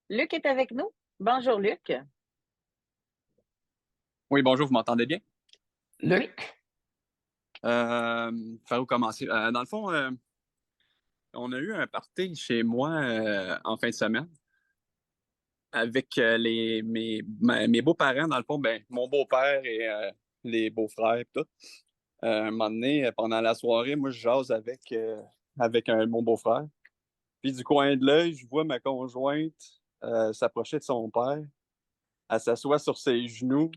Luc est avec nous. Bonjour, Luc. Oui, bonjour, vous m'entendez bien? Luc. Par où commencer? Dans le fond, on a eu un party chez moi en fin de semaine avec mes beaux-parents, dans le fond, ben, mon beau-père et les beaux-frères et tout. Un moment donné, pendant la soirée, moi, je jase avec mon beau-frère. Puis du coin de l'œil, je vois ma conjointe s'approcher de son père. Elle s'assoit sur ses genoux,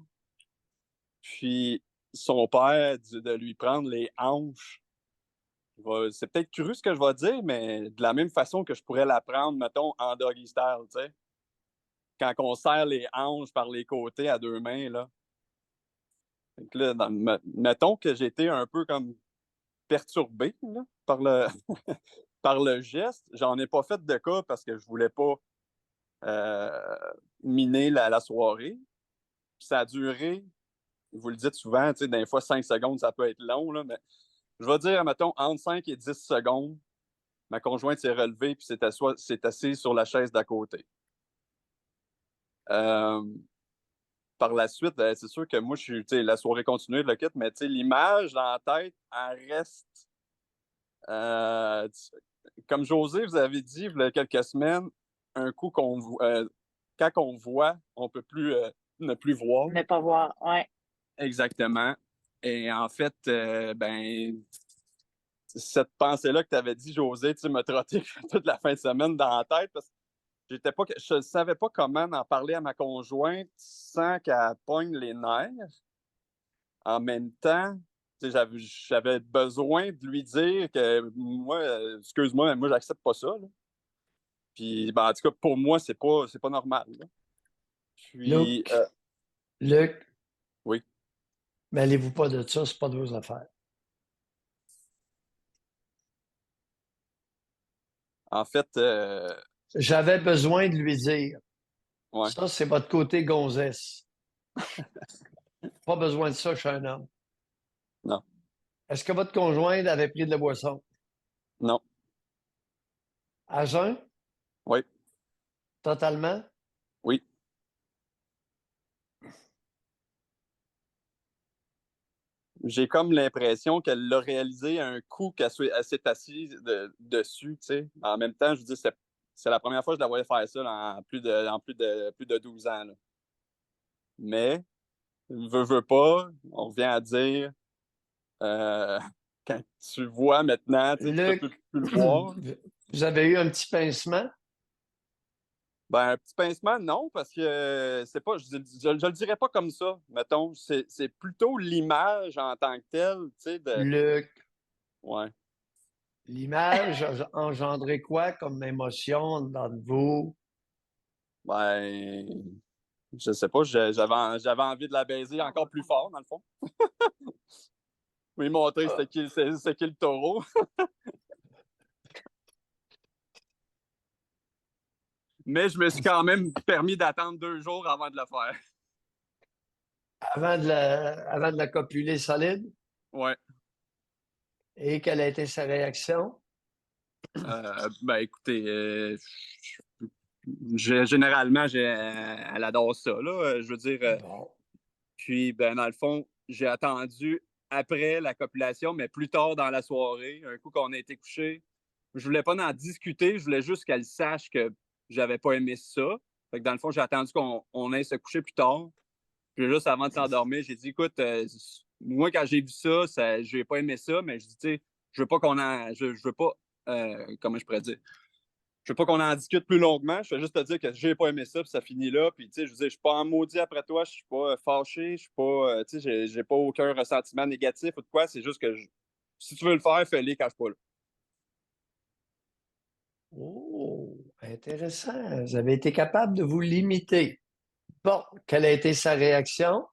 puis son père dit de lui prendre les hanches. C'est peut-être cru ce que je vais dire, mais de la même façon que je pourrais l'apprendre, mettons, en doggy style, tu sais. Quand on serre les hanches par les côtés à deux mains, là. Fait que là, mettons que j'ai été un peu comme perturbé là, par le geste. J'en ai pas fait de cas parce que je voulais pas euh, miner la soirée. Puis ça a duré, vous le dites souvent, tu sais, des fois 5 secondes, ça peut être long, là, mais je vais dire, mettons, entre 5 et 10 secondes. Ma conjointe s'est relevée puis s'est assise sur la chaise d'à côté. Euh, Par la suite, c'est sûr que moi, je suis, la soirée continue, le kit, mais l'image dans la tête, elle reste. euh, Comme José vous avez dit il y a quelques semaines, un coup quand on voit, on peut plus ne plus voir. Ne pas voir. Ouais. Exactement. Et en fait, ben, cette pensée-là que tu avais dit, José, tu me trotté toute la fin de semaine dans la tête parce que je ne savais pas comment en parler à ma conjointe sans qu'elle pogne les nerfs. En même temps, j'avais besoin de lui dire que moi, excuse-moi, mais moi, j'accepte pas ça, là. Puis, ben, en tout cas, pour moi, c'est pas normal, là. Puis, Luc, Luc, oui. mêlez-vous pas de ça, c'est pas de vos affaires. En fait, J'avais besoin de lui dire, ouais, ça, c'est votre côté gonzesse. Pas besoin de ça chez un homme. non, Est-ce que votre conjointe avait pris de la boisson? non, À jeun? oui, Totalement? oui. J'ai comme l'impression qu'elle l'a réalisé un coup qu'elle s'est assise dessus, tu sais. En même temps, je dis, c'est la première fois que je la voyais faire ça en plus de 12 ans, là. Mais, veux pas, on revient à dire, euh, quand tu le vois maintenant, tu sais, tu peux Luc, plus le voir. vous avez eu un petit pincement? Ben, un petit pincement, non, parce que c'est pas, je le dirais pas comme ça, mettons. C'est plutôt l'image en tant que telle, tu sais, Luc, ouais. l'image a engendré quoi comme émotion dans vous? Ben, je sais pas, j'avais envie de la baiser encore plus fort, dans le fond. Lui montrer c'est qui le taureau. Mais je me suis quand même permis d'attendre 2 jours avant de le faire. Avant de la copuler solide? Ouais. Et quelle a été sa réaction? Ben écoutez, généralement, elle adore ça, là. Je veux dire, Bon. puis, ben, dans le fond, j'ai attendu après la copulation, mais plus tard dans la soirée, un coup qu'on a été couché. Je voulais pas en discuter, je voulais juste qu'elle sache que j'avais pas aimé ça. Fait que dans le fond, j'ai attendu qu'on aille se coucher plus tard. Puis juste avant de s'endormir, j'ai dit, écoute, moi, quand j'ai vu ça, j'ai pas aimé ça, mais je dis, tu sais, je veux pas je veux pas, comment je pourrais dire, je veux pas qu'on en discute plus longuement. Je vais juste te dire que j'ai pas aimé ça, puis ça finit là. Puis, tu sais, je veux dire, je suis pas en maudit après toi, je suis pas fâché, je suis pas, tu sais, j'ai pas aucun ressentiment négatif ou de quoi. C'est juste que si tu veux le faire, fais-le quand je suis pas là. Oh, intéressant. Vous avez été capable de vous limiter. Bon, quelle a été sa réaction?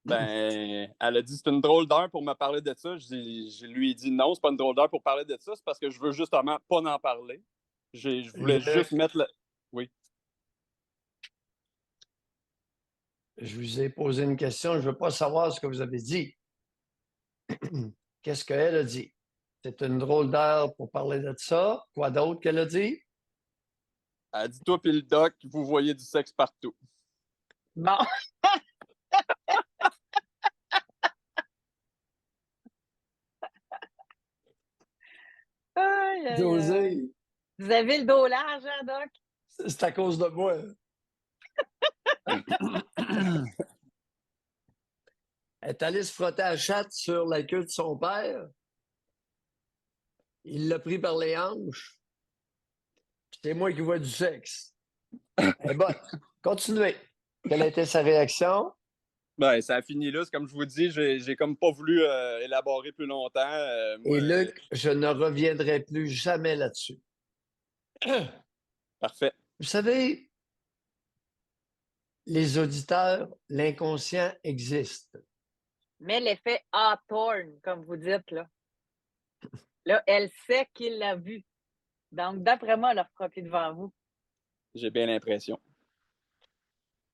Ben, elle a dit c'est une drôle d'heure pour me parler de ça. Je lui ai dit non, c'est pas une drôle d'heure pour parler de ça, c'est parce que je veux justement pas en parler. Je voulais juste Luc, mettre le. Oui. je vous ai posé une question, je ne veux pas savoir ce que vous avez dit. Qu'est-ce qu'elle a dit? C'est une drôle d'heure pour parler de ça. Quoi d'autre qu'elle a dit? Elle dit, toi puis le doc, vous voyez du sexe partout. Bon. Aïe, aïe, aïe. José, Vous avez le dos large, hein, Doc? c'est à cause de moi. Elle est allée se frotter la chatte sur la queue de son père. Il l'a pris par les hanches. C'est moi qui vois du sexe. Eh ben, continuez. Quelle a été sa réaction? Ben, ça a fini là. C'est comme je vous dis, j'ai comme pas voulu élaborer plus longtemps. Et Luc, je ne reviendrai plus jamais là-dessus. Parfait. Vous savez, les auditeurs, l'inconscient existe. Mais l'effet Hawthorne, comme vous dites, là. Là, elle sait qu'il l'a vu. Donc, d'après moi, elle a frappé devant vous. J'ai bien l'impression.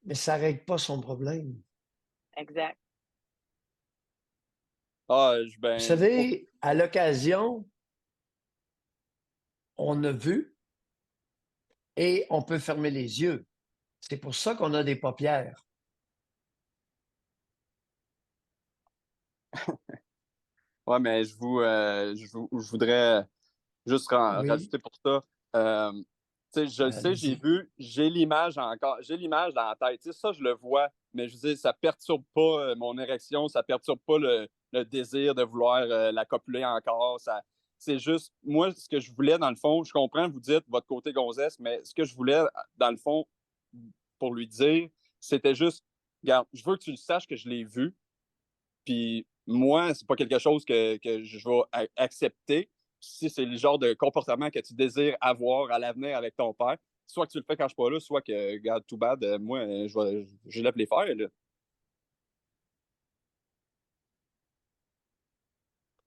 Mais ça ne règle pas son problème. Exact. Ah, Vous savez, à l'occasion, on a vu et on peut fermer les yeux. C'est pour ça qu'on a des paupières. Ouais, mais je voudrais juste Oui. rajouter pour ça. Tu sais, je le sais, Allez-y. j'ai l'image encore, j'ai l'image dans la tête. Tu sais, ça, je le vois, mais je veux dire, ça perturbe pas mon érection, ça perturbe pas le désir de vouloir la copuler encore. C'est juste, moi, ce que je voulais, dans le fond, je comprends, vous dites votre côté gonzesse, mais ce que je voulais, dans le fond, pour lui dire, c'était juste, regarde, je veux que tu le saches que je l'ai vu, puis moi, c'est pas quelque chose que je vais accepter. Si c'est le genre de comportement que tu désires avoir à l'avenir avec ton père, soit que tu le fais quand je suis pas là, soit que, regarde, tout bad, moi, je lève les faire, là.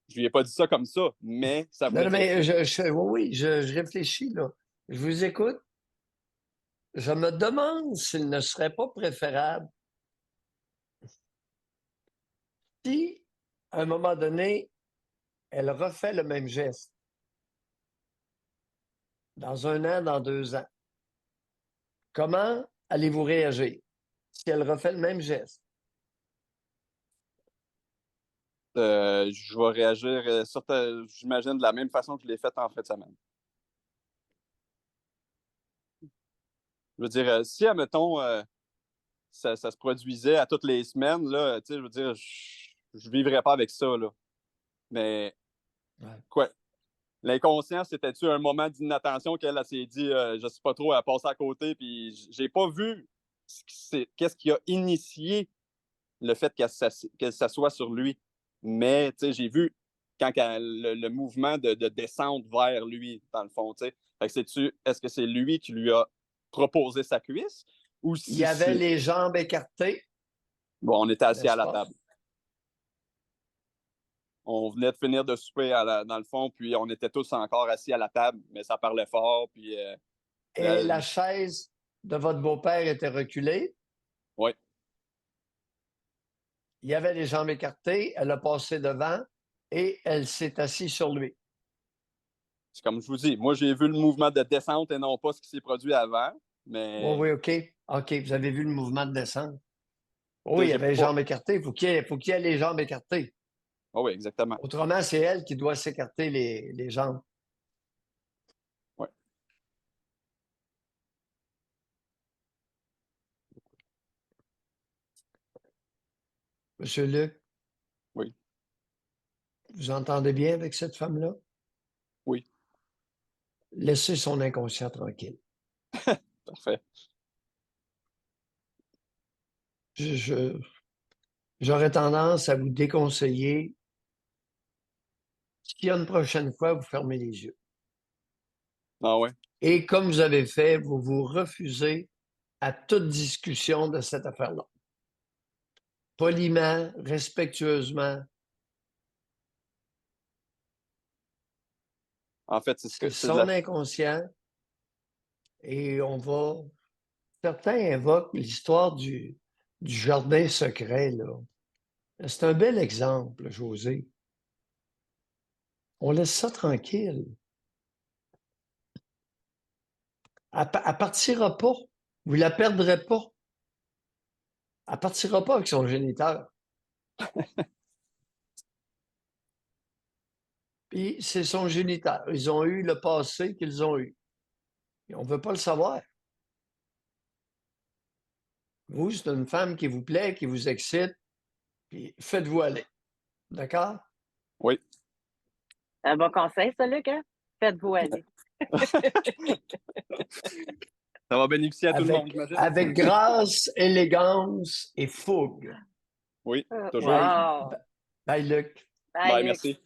Je lui ai pas dit ça comme ça, mais ça Non, voulait non, dire mais ça. oui, je réfléchis, là. Je vous écoute. Je me demande s'il ne serait pas préférable si, à un moment donné, elle refait le même geste. Dans 1 an, dans 2 ans. Comment allez-vous réagir si elle refait le même geste? Je vais réagir, j'imagine, de la même façon que je l'ai fait en fin de semaine. Je veux dire, si, admettons, ça se produisait à toutes les semaines, là, tu sais, je veux dire, je vivrais pas avec ça, là. Mais, Ouais. quoi, l'inconscient, c'était-tu un moment d'inattention qu'elle s'est dit, je sais pas trop, elle a passé à côté, puis j'ai pas vu qu'est-ce qui a initié le fait qu'elle s'assoie sur lui. Mais, tu sais, j'ai vu quand le mouvement de descente vers lui, dans le fond, tu sais. Fait que est-ce que c'est lui qui lui a proposé sa cuisse ou Il si y avait c'est. les jambes écartées, Bon, on était assis à n'est-ce la pas? table. On venait de finir de souper dans le fond, puis on était tous encore assis à la table, mais ça parlait fort, puis Et la chaise de votre beau-père était reculée. oui, Il y avait les jambes écartées. Elle a passé devant et elle s'est assise sur lui. c'est comme je vous dis, moi j'ai vu le mouvement de descente et non pas ce qui s'est produit avant, Oui, mais oui, OK. OK, vous avez vu le mouvement de descente. tu Oui, sais, il y j'ai avait les pas. jambes écartées. Faut qu'il y ait les jambes écartées. Oh, oui, exactement. Autrement, c'est elle qui doit s'écarter les jambes. Ouais. Monsieur Luc, Oui, vous entendez bien avec cette femme-là? oui, Laissez son inconscient tranquille. parfait. Je- J'aurais tendance à vous déconseiller, s'il y a une prochaine fois, vous fermez les yeux. Ah ouais. Et comme vous avez fait, vous vous refusez à toute discussion de cette affaire-là. Poliment, respectueusement, En fait, c'est c'est de la. son inconscient et on va. Certains invoquent l'histoire du jardin secret, là. C'est un bel exemple, José. On laisse ça tranquille. Elle partira pas. Vous la perdrez pas. Elle partira pas avec son géniteur. Puis c'est son géniteur. Ils ont eu le passé qu'ils ont eu. Et on ne veut pas le savoir. Vous, c'est une femme qui vous plaît, qui vous excite, puis faites-vous aller. D'accord? Oui. Un bon conseil, ça, Luc, hein? Faites-vous aller. Ça va bénéficier à tout le monde, j'imagine. Avec grâce, élégance et fougue. Oui, toujours. Wow! Bye, Luc. Bye, Bye, Luc. merci.